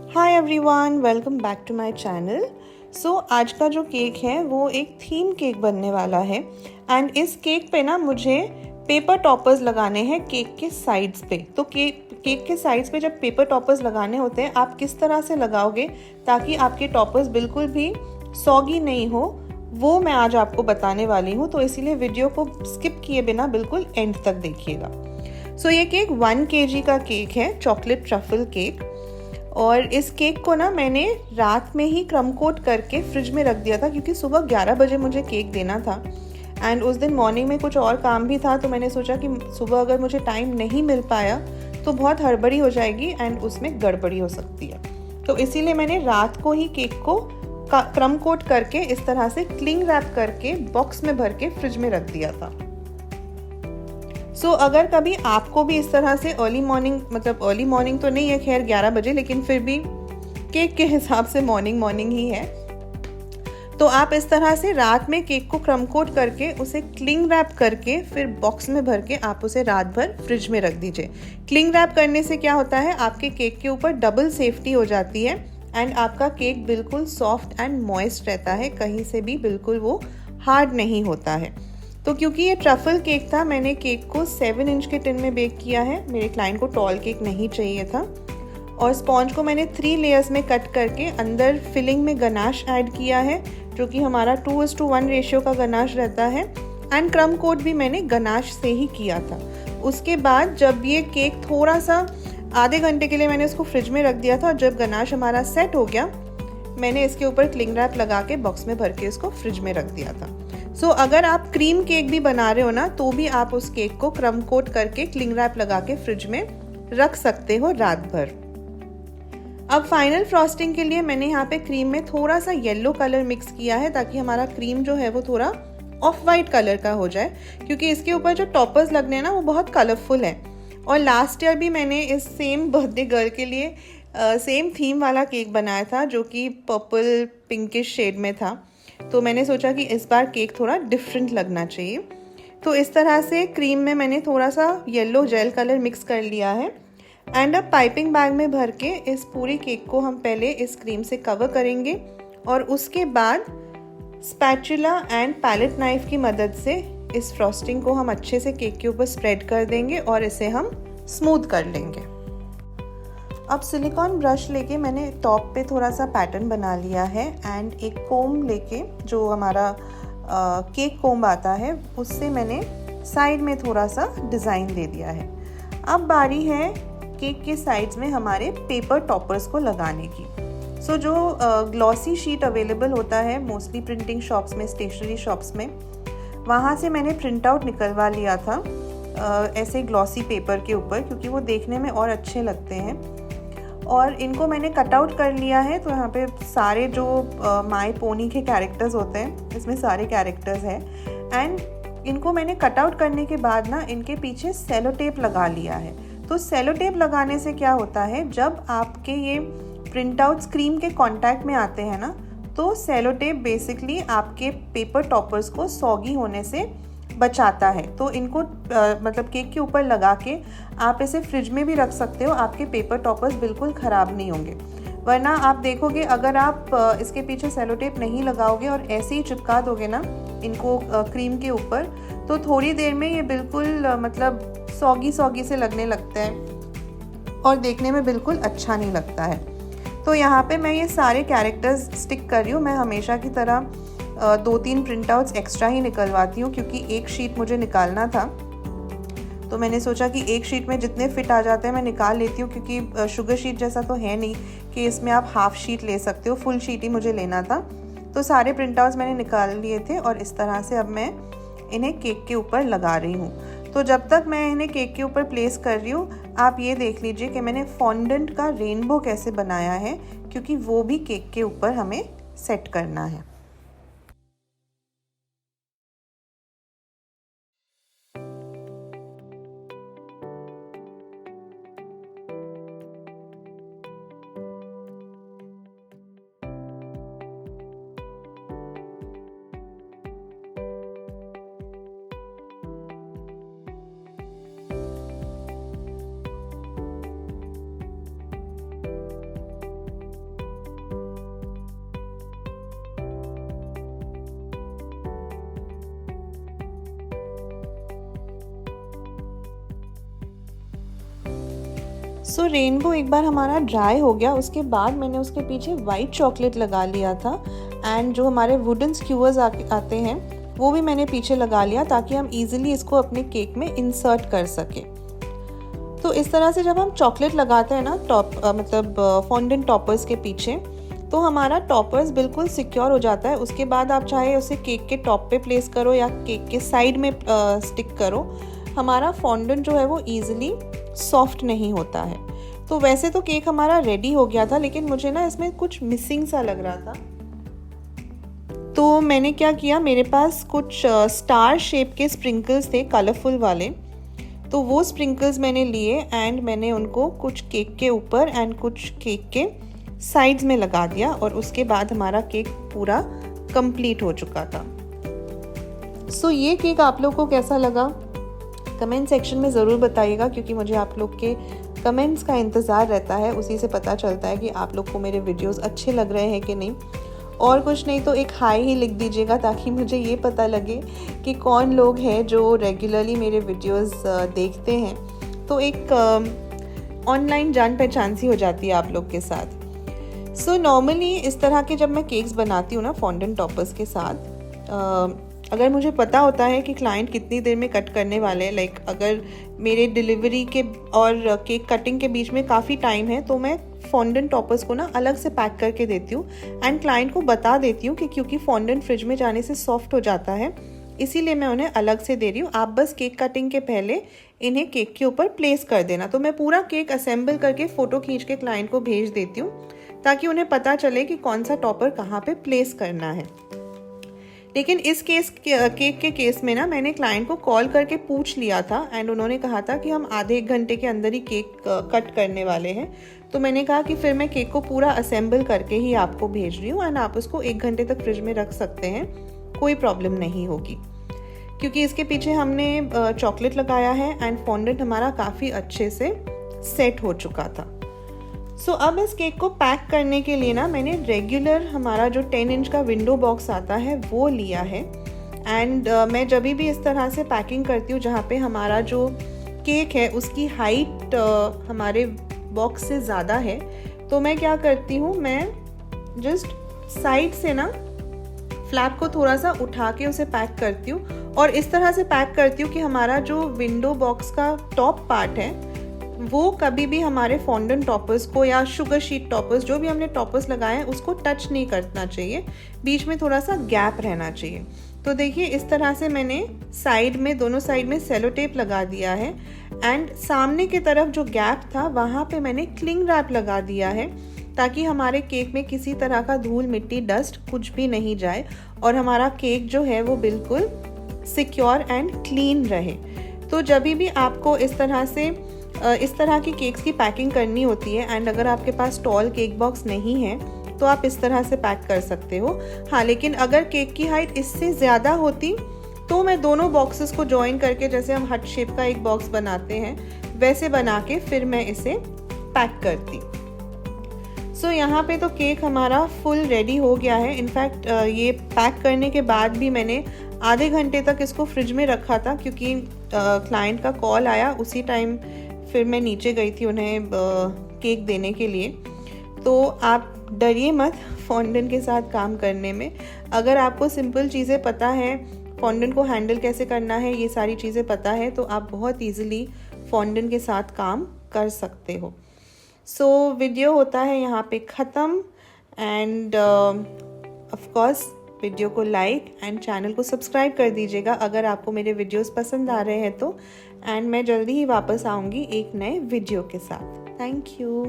Hi everyone, welcome back to my channel. So आज का जो केक है वो एक थीम केक बनने वाला है एंड इस केक पे ना मुझे पेपर टॉपर्स लगाने हैं केक के साइड्स पे। तो केक के साइड्स पे जब पेपर टॉपर्स लगाने होते हैं आप किस तरह से लगाओगे ताकि आपके टॉपर्स बिल्कुल भी सॉगी नहीं हो, वो मैं आज आपको बताने वाली हूँ। तो इसीलिए वीडियो को स्किप किए बिना बिल्कुल एंड तक देखिएगा। सो ये केक 1 kg का केक है, चॉकलेट ट्रफल केक। और इस केक को ना मैंने रात में ही क्रम कोट करके फ्रिज में रख दिया था क्योंकि सुबह 11 बजे मुझे केक देना था एंड उस दिन मॉर्निंग में कुछ और काम भी था। तो मैंने सोचा कि सुबह अगर मुझे टाइम नहीं मिल पाया तो बहुत हड़बड़ी हो जाएगी एंड उसमें गड़बड़ी हो सकती है। तो इसीलिए मैंने रात को ही केक को क्रम कोट करके इस तरह से क्लिंग रैप करके बॉक्स में भर के फ्रिज में रख दिया था। सो अगर कभी आपको भी इस तरह से अर्ली मॉर्निंग तो नहीं है खैर 11 बजे, लेकिन फिर भी केक के हिसाब से मॉर्निंग ही है, तो आप इस तरह से रात में केक को क्रम कोट करके उसे क्लिंग रैप करके फिर बॉक्स में भर के आप उसे रात भर फ्रिज में रख दीजिए। क्लिंग रैप करने से क्या होता है, आपके केक के ऊपर डबल सेफ्टी हो जाती है एंड आपका केक बिल्कुल सॉफ्ट एंड मॉइस्ट रहता है, कहीं से भी बिल्कुल वो हार्ड नहीं होता है। तो क्योंकि ये ट्रफल केक था, मैंने केक को 7 इंच के टिन में बेक किया है। मेरे क्लाइंट को टॉल केक नहीं चाहिए था। और स्पॉन्ज को मैंने 3 लेयर्स में कट करके अंदर फिलिंग में गनाश ऐड किया है, जो कि हमारा 2:1 रेशियो का गनाश रहता है। एंड क्रम कोट भी मैंने गनाश से ही किया था। उसके बाद जब ये केक थोड़ा सा आधे घंटे के लिए मैंने इसको फ्रिज में रख दिया था और जब गनाश हमारा सेट हो गया मैंने इसके ऊपर क्लिंग रैप लगा के बॉक्स में भर के इसको फ्रिज में रख दिया था। सो अगर आप क्रीम केक भी बना रहे हो ना तो भी आप उस केक को क्रम कोट करके क्लिंग रैप लगा के फ्रिज में रख सकते हो रात भर। अब फाइनल फ्रॉस्टिंग के लिए मैंने यहाँ पे क्रीम में थोड़ा सा येलो कलर मिक्स किया है ताकि हमारा क्रीम जो है वो थोड़ा ऑफ वाइट कलर का हो जाए, क्योंकि इसके ऊपर जो टॉपर्स लगने हैं ना वो बहुत कलरफुल है। और लास्ट ईयर भी मैंने इस सेम बर्थडे गर्ल के लिए सेम थीम वाला केक बनाया था जो कि पर्पल पिंकिश शेड में था। तो मैंने सोचा कि इस बार केक थोड़ा डिफरेंट लगना चाहिए। तो इस तरह से क्रीम में मैंने थोड़ा सा येलो जेल कलर मिक्स कर लिया है एंड अब पाइपिंग बैग में भर के इस पूरी केक को हम पहले इस क्रीम से कवर करेंगे और उसके बाद स्पैचुला एंड पैलेट नाइफ की मदद से इस फ्रॉस्टिंग को हम अच्छे से केक के ऊपर स्प्रेड कर देंगे और इसे हम स्मूथ कर लेंगे। अब सिलिकॉन ब्रश लेके मैंने टॉप पे थोड़ा सा पैटर्न बना लिया है एंड एक कोम लेके, जो हमारा केक कोम आता है, उससे मैंने साइड में थोड़ा सा डिज़ाइन दे दिया है। अब बारी है केक के साइड्स में हमारे पेपर टॉपर्स को लगाने की। सो जो ग्लॉसी शीट अवेलेबल होता है मोस्टली प्रिंटिंग शॉप्स में, स्टेशनरी शॉप्स में, वहाँ से मैंने प्रिंट आउट निकलवा लिया था ऐसे ग्लॉसी पेपर के ऊपर, क्योंकि वो देखने में और अच्छे लगते हैं। और इनको मैंने कट आउट कर लिया है। तो यहाँ पे सारे जो माई पोनी के कैरेक्टर्स होते हैं, इसमें सारे कैरेक्टर्स हैं एंड इनको मैंने कट आउट करने के बाद ना इनके पीछे सेलो टेप लगा लिया है। तो सेलो टेप लगाने से क्या होता है, जब आपके ये प्रिंट आउट क्रीम के कांटेक्ट में आते हैं ना, तो सेलो टेप बेसिकली आपके पेपर टॉपर्स को सॉगी होने से बचाता है। तो इनको मतलब केक के ऊपर लगा के आप इसे फ्रिज में भी रख सकते हो, आपके पेपर टॉपर्स बिल्कुल ख़राब नहीं होंगे। वरना आप देखोगे अगर आप इसके पीछे सेलो टेप नहीं लगाओगे और ऐसे ही चिपका दोगे ना इनको क्रीम के ऊपर, तो थोड़ी देर में ये बिल्कुल मतलब सॉगी से लगने लगता है और देखने में बिल्कुल अच्छा नहीं लगता है। तो यहाँ पे मैं ये सारे कैरेक्टर्स स्टिक कर रही हूँ। मैं हमेशा की तरह 2-3 प्रिंट आउट्स एक्स्ट्रा ही निकलवाती हूँ क्योंकि एक शीट मुझे निकालना था। तो मैंने सोचा कि एक शीट में जितने फिट आ जाते हैं मैं निकाल लेती हूँ, क्योंकि शुगर शीट जैसा तो है नहीं कि इसमें आप हाफ शीट ले सकते हो, फुल शीट ही मुझे लेना था। तो सारे प्रिंट आउट्स मैंने निकाल लिए थे और इस तरह से अब मैं इन्हें केक के ऊपर लगा रही हूँ। तो जब तक मैं इन्हें केक के ऊपर प्लेस कर रही हूँ, आप ये देख लीजिए कि मैंने फॉन्डेंट का रेनबो कैसे बनाया है, क्योंकि वो भी केक के ऊपर हमें सेट करना है। सो रेनबो एक बार हमारा ड्राई हो गया, उसके बाद मैंने उसके पीछे वाइट चॉकलेट लगा लिया था एंड जो हमारे वुडन स्क्यूअर्स आते हैं वो भी मैंने पीछे लगा लिया ताकि हम इजीली इसको अपने केक में इंसर्ट कर सके। तो इस तरह से जब हम चॉकलेट लगाते हैं ना फॉन्डेंट टॉपर्स के पीछे, तो हमारा टॉपर्स बिल्कुल सिक्योर हो जाता है। उसके बाद आप चाहे उसे केक के टॉप पे प्लेस करो या केक के साइड में स्टिक करो, हमारा फॉन्डेंट जो है वो ईजिली सॉफ्ट नहीं होता है। तो वैसे तो केक हमारा रेडी हो गया था, लेकिन मुझे ना इसमें कुछ मिसिंग सा लग रहा था। तो मैंने क्या किया, मेरे पास कुछ स्टार शेप के स्प्रिंकल्स थे कलरफुल वाले, तो वो स्प्रिंकल्स मैंने लिए एंड मैंने उनको कुछ केक के ऊपर एंड कुछ केक के साइड्स में लगा दिया और उसके बाद हमारा केक पूरा कंप्लीट हो चुका था। सो ये केक आप लोग को कैसा लगा कमेंट सेक्शन में ज़रूर बताइएगा, क्योंकि मुझे आप लोग के कमेंट्स का इंतज़ार रहता है। उसी से पता चलता है कि आप लोग को मेरे वीडियोस अच्छे लग रहे हैं कि नहीं। और कुछ नहीं तो एक हाई ही लिख दीजिएगा ताकि मुझे ये पता लगे कि कौन लोग हैं जो रेगुलरली मेरे वीडियोस देखते हैं। तो एक ऑनलाइन जान पहचान सी हो जाती है आप लोग के साथ। सो नॉर्मली इस तरह के जब मैं केक्स बनाती हूँ ना फॉन्डेंट टॉपर्स के साथ, अगर मुझे पता होता है कि क्लाइंट कितनी देर में कट करने वाले हैं, लाइक अगर मेरे डिलीवरी के और केक कटिंग के बीच में काफ़ी टाइम है, तो मैं फॉन्डेंट टॉपर्स को ना अलग से पैक करके देती हूँ एंड क्लाइंट को बता देती हूँ कि क्योंकि फॉन्डेंट फ्रिज में जाने से सॉफ्ट हो जाता है, इसीलिए मैं उन्हें अलग से दे रही हूँ। आप बस केक कटिंग के पहले इन्हें केक के ऊपर प्लेस कर देना। तो मैं पूरा केक असेंबल करके फ़ोटो खींच के क्लाइंट को भेज देती हूँ ताकि उन्हें पता चले कि कौन सा टॉपर कहाँ पे प्लेस करना है। लेकिन इस केक के केस में ना मैंने क्लाइंट को कॉल करके पूछ लिया था एंड उन्होंने कहा था कि हम आधे एक घंटे के अंदर ही केक कट करने वाले हैं। तो मैंने कहा कि फिर मैं केक को पूरा असेंबल करके ही आपको भेज रही हूँ एंड आप उसको 1 घंटे तक फ्रिज में रख सकते हैं, कोई प्रॉब्लम नहीं होगी, क्योंकि इसके पीछे हमने चॉकलेट लगाया है एंड फॉन्डेंट हमारा काफ़ी अच्छे से सेट हो चुका था। सो अब इस केक को पैक करने के लिए ना मैंने रेगुलर हमारा जो 10 इंच का विंडो बॉक्स आता है वो लिया है एंड मैं जब भी इस तरह से पैकिंग करती हूँ जहाँ पे हमारा जो केक है उसकी हाइट हमारे बॉक्स से ज़्यादा है, तो मैं क्या करती हूँ, मैं जस्ट साइड से ना फ्लैप को थोड़ा सा उठा के उसे पैक करती हूँ और इस तरह से पैक करती हूँ कि हमारा जो विंडो बॉक्स का टॉप पार्ट है वो कभी भी हमारे फॉन्डेंट टॉपर्स को या शुगर शीट टॉपर्स, जो भी हमने टॉपर्स लगाए हैं, उसको टच नहीं करना चाहिए, बीच में थोड़ा सा गैप रहना चाहिए। तो देखिए इस तरह से मैंने साइड में, दोनों साइड में सेलो टेप लगा दिया है एंड सामने की तरफ जो गैप था वहाँ पे मैंने क्लिंग रैप लगा दिया है ताकि हमारे केक में किसी तरह का धूल मिट्टी डस्ट कुछ भी नहीं जाए और हमारा केक जो है वो बिल्कुल सिक्योर एंड क्लीन रहे। तो जब भी आपको इस तरह की केक्स की पैकिंग करनी होती है एंड अगर आपके पास टॉल केक बॉक्स नहीं है तो आप इस तरह से पैक कर सकते हो। हाँ, लेकिन अगर केक की हाइट इससे ज़्यादा होती तो मैं दोनों बॉक्सेस को जॉइन करके, जैसे हम हार्ट शेप का एक बॉक्स बनाते हैं वैसे बना के फिर मैं इसे पैक करती। सो यहाँ पे तो केक हमारा फुल रेडी हो गया है। इनफैक्ट ये पैक करने के बाद भी मैंने आधे घंटे तक इसको फ्रिज में रखा था क्योंकि क्लाइंट का कॉल आया, उसी टाइम फिर मैं नीचे गई थी उन्हें केक देने के लिए। तो आप डरिए मत फॉन्डेंट के साथ काम करने में। अगर आपको सिंपल चीज़ें पता है, फॉन्डेंट को हैंडल कैसे करना है, ये सारी चीज़ें पता है, तो आप बहुत ईजिली फॉन्डेंट के साथ काम कर सकते हो। सो वीडियो होता है यहाँ पे ख़त्म एंड ऑफ कोर्स वीडियो को लाइक एंड चैनल को सब्सक्राइब कर दीजिएगा अगर आपको मेरे वीडियोस पसंद आ रहे हैं तो। एंड मैं जल्दी ही वापस आऊँगी एक नए वीडियो के साथ। Thank you.